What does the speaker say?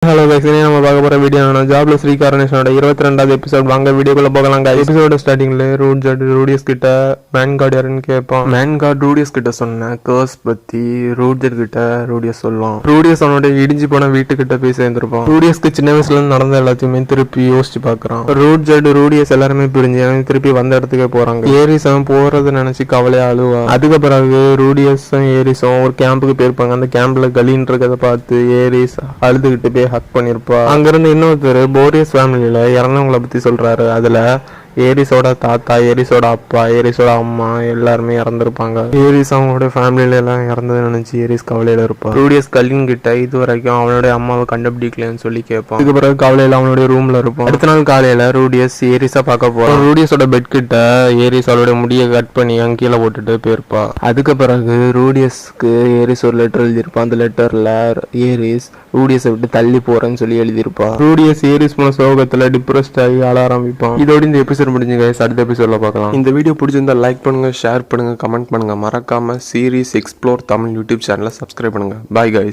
Hello guys, நம்ம பார்க்க போற வீடியோ ஜாப்லெஸ் ரீகார்னேஷனோட 22வது எபிசோட். வாங்க வீடியோக்குள்ள போகலாம். எபிசோட ஸ்டார்டிங்ல ரூடியஸ் கிட்ட மேன் கார்டு யாருன்னு கேட்பான். மேன் கார்டு ரூடியஸ் கிட்ட சொன்ன கர்ஸ் பத்தி ரூடியர் கிட்ட ரூடியஸ் சொல்லுவான். ரூடியஸ் அவனோட இடிஞ்சு போன வீட்டுக்கிட்ட போய் சேர்ந்திருப்பான். ரூடியஸ்க்கு சின்ன வயசுல இருந்து நடந்த எல்லாத்தையுமே திருப்பி யோசிச்சு பாக்குறான். ரூடியஸ் எல்லாருமே பிரிஞ்சு திருப்பி வந்த இடத்துக்கே போறாங்க. ஏரிஸ் அவன் போறதை நினைச்சு கவலையா அழுவா. அதுக்கு பிறகு ரூடியஸும் ஏரிஸும் ஒரு கேம்புக்கு போயிருப்பாங்க. அந்த கேம்ப்ல கலின்னு இருக்கிறத பார்த்து ஏரிஸ் அழுதுகிட்டு போய் ஹக் பண்ணிருப்பா. அங்கிருந்து இன்னொருத்தர் போரியஸ் ஃபேமிலியில இறந்தவங்களை பத்தி சொல்றாரு. அதுல ஏரிஸோட தாத்தா, ஏரிஸோட அப்பா, ஏரிஸோட அம்மா எல்லாருமே இறந்துருப்பாங்க. ஏரிஸ் அவங்களோட ஃபேமிலியில எல்லாம் இறந்ததை நினைச்சு ஏரிஸ் கவலையில இருப்பான். ரூடியஸ் கல்லின் கிட்ட இது வரைக்கும் அவனுடைய அம்மாவை கண்டுபிடிக்கலன்னு சொல்லி கேட்பான். இதுக்கு பிறகு கவலையில அவனுடைய ரூம்ல இருப்பான். அடுத்த நாள் காலையில ரூடியஸ் ஏரிஸா பார்க்க போறான். ரூடியஸோட பெட் கிட்ட ஏரிஸ் அவளுடைய முடியை கட் பண்ணி அங்க கீழே போட்டுட்டு போயிருப்பா. அதுக்கு பிறகு ரூடியஸ்க்கு ஏரிஸ் ஒரு லெட்டர் எழுதியிருப்பான். அந்த லெட்டர்ல ஏரிஸ் ரூடியஸை விட்டு தள்ளி போறேன்னு சொல்லி எழுதியிருப்பா. ரூடியஸ் ஏரிஸ் போன சோகத்துல டிப்ரெஸ்ட் ஆகி ஆள ஆரம்பிப்பான். இதோட இந்த எபிசோட் முடிஞ்சு கைஸ், அடுத்த எபிசோட்ல பார்க்கலாம். இந்த வீடியோ பிடிச்சிருந்தா லைக் பண்ணுங்க, ஷேர் பண்ணுங்க, கமெண்ட் பண்ணுங்க. மறக்காம சீரிஸ் எக்ஸ்ப்ளோர் தமிழ் யூடியூப் சேனலை சப்ஸ்கிரைப் பண்ணுங்க. Bye guys.